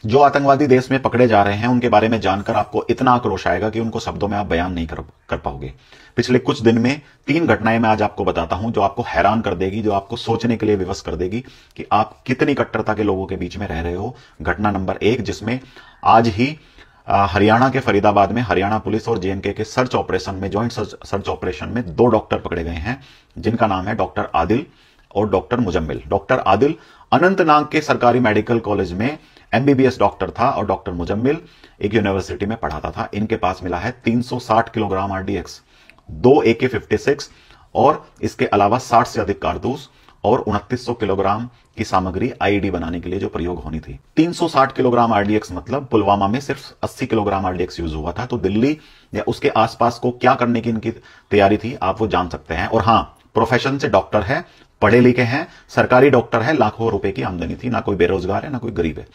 जो आतंकवादी देश में पकड़े जा रहे हैं उनके बारे में जानकर आपको इतना आक्रोश आएगा कि उनको शब्दों में आप बयान नहीं कर पाओगे। पिछले कुछ दिन में 3 घटनाएं मैं आज आपको बताता हूं जो आपको हैरान कर देगी, जो आपको सोचने के लिए विवश कर देगी कि आप कितनी कट्टरता के लोगों के बीच में रह रहे हो। घटना नंबर 1, जिसमें आज ही हरियाणा के फरीदाबाद में हरियाणा पुलिस और जेएनके के सर्च ऑपरेशन में, ज्वाइंट सर्च ऑपरेशन में 2 डॉक्टर पकड़े गए हैं, जिनका नाम है डॉक्टर आदिल और डॉक्टर मुजम्मिल। डॉक्टर आदिल अनंतनाग के सरकारी मेडिकल कॉलेज में एमबीबीएस डॉक्टर था और डॉक्टर मुजम्मिल एक यूनिवर्सिटी में पढ़ाता था। इनके पास मिला है 360 किलोग्राम आरडीएक्स, 2 AK-56 और इसके अलावा 60 से अधिक कारतूस और 2900 किलोग्राम की सामग्री आईईडी बनाने के लिए जो प्रयोग होनी थी। 360 किलोग्राम आरडीएक्स मतलब पुलवामा में सिर्फ 80 किलोग्राम आरडीएक्स यूज हुआ था। तो दिल्ली या उसके आसपास को क्या करने की इनकी तैयारी थी आप वो जान सकते हैं। और हां, प्रोफेशन से डॉक्टर है, पढ़े लिखे हैं, सरकारी डॉक्टर है, लाखों रुपए की आमदनी थी, ना कोई बेरोजगार है ना कोई गरीब है।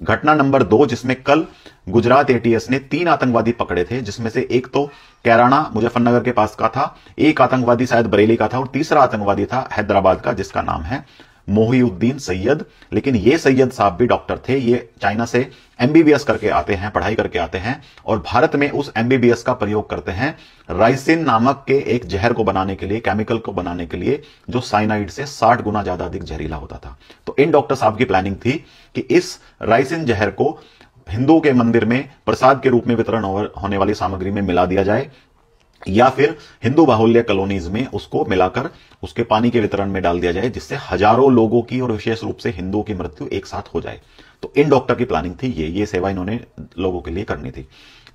घटना नंबर 2, जिसमें कल गुजरात एटीएस ने 3 आतंकवादी पकड़े थे, जिसमें से एक तो कैराना मुजफ्फरनगर के पास का था, एक आतंकवादी शायद बरेली का था और तीसरा आतंकवादी था हैदराबाद का, जिसका नाम है मोहिउद्दीन सैयद। लेकिन ये सैयद साहब भी डॉक्टर थे, ये चाइना से एमबीबीएस करके आते हैं, पढ़ाई करके आते हैं और भारत में उस एमबीबीएस का प्रयोग करते हैं राइसिन नामक के एक जहर को बनाने के लिए, केमिकल को बनाने के लिए, जो साइनाइड से 60 गुना ज्यादा अधिक जहरीला होता था। तो इन डॉक्टर साहब की प्लानिंग थी कि इस राइसिन जहर को हिंदुओं के मंदिर में प्रसाद के रूप में वितरण होने वाली सामग्री में मिला दिया जाए या फिर हिंदू बाहुल्य कॉलोनीज में उसको मिलाकर उसके पानी के वितरण में डाल दिया जाए, जिससे हजारों लोगों की और विशेष रूप से हिंदुओं की मृत्यु एक साथ हो जाए। तो इन डॉक्टर की प्लानिंग थी ये सेवा इन्होंने लोगों के लिए करनी थी।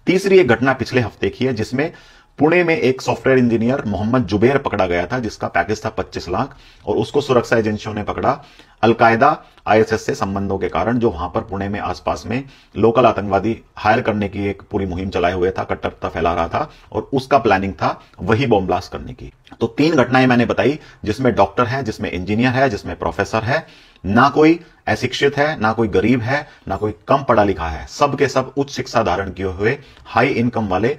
तीसरी एक घटना पिछले हफ्ते की है, जिसमें पुणे में एक सॉफ्टवेयर इंजीनियर मोहम्मद जुबैर पकड़ा गया था, जिसका पैकेज था 25 लाख और उसको सुरक्षा एजेंसियों ने पकड़ा अलकायदा आईएसएस से संबंधों के कारण, जो वहां पर पुणे में आसपास में लोकल आतंकवादी हायर करने की एक पूरी मुहिम चलाए हुए था, कट्टरता फैला रहा था और उसका प्लानिंग था वही बॉम्ब ब्लास्ट करने की। तो 3 घटनाएं मैंने बताई, जिसमें डॉक्टर है, जिसमें इंजीनियर है, जिसमें प्रोफेसर है, ना कोई अशिक्षित है, ना कोई गरीब है, ना कोई कम पढ़ा लिखा है, सब के सब उच्च शिक्षा धारण किए हुए हाई इनकम वाले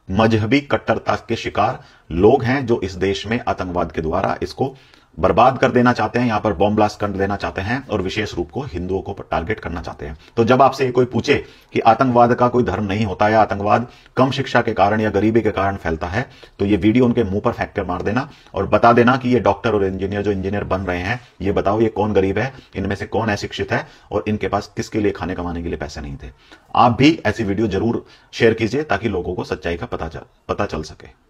मजहबी कट्टरता के शिकार लोग हैं, जो इस देश में आतंकवाद के द्वारा इसको बर्बाद कर देना चाहते हैं, यहां पर बॉम्ब ब्लास्ट कर देना चाहते हैं और विशेष रूप को हिंदुओं को टारगेट करना चाहते हैं। तो जब आपसे कोई पूछे कि आतंकवाद का कोई धर्म नहीं होता या आतंकवाद कम शिक्षा के कारण या गरीबी के कारण फैलता है, तो ये वीडियो उनके मुंह पर फेंक कर मार देना और बता देना कि ये डॉक्टर और इंजीनियर जो इंजीनियर बन रहे हैं, ये बताओ ये कौन गरीब है, इनमें से कौन अशिक्षित है और इनके पास किसके लिए खाने कमाने के लिए पैसे नहीं थे। आप भी ऐसी वीडियो जरूर शेयर कीजिए ताकि लोगों को सच्चाई का पता चल सके।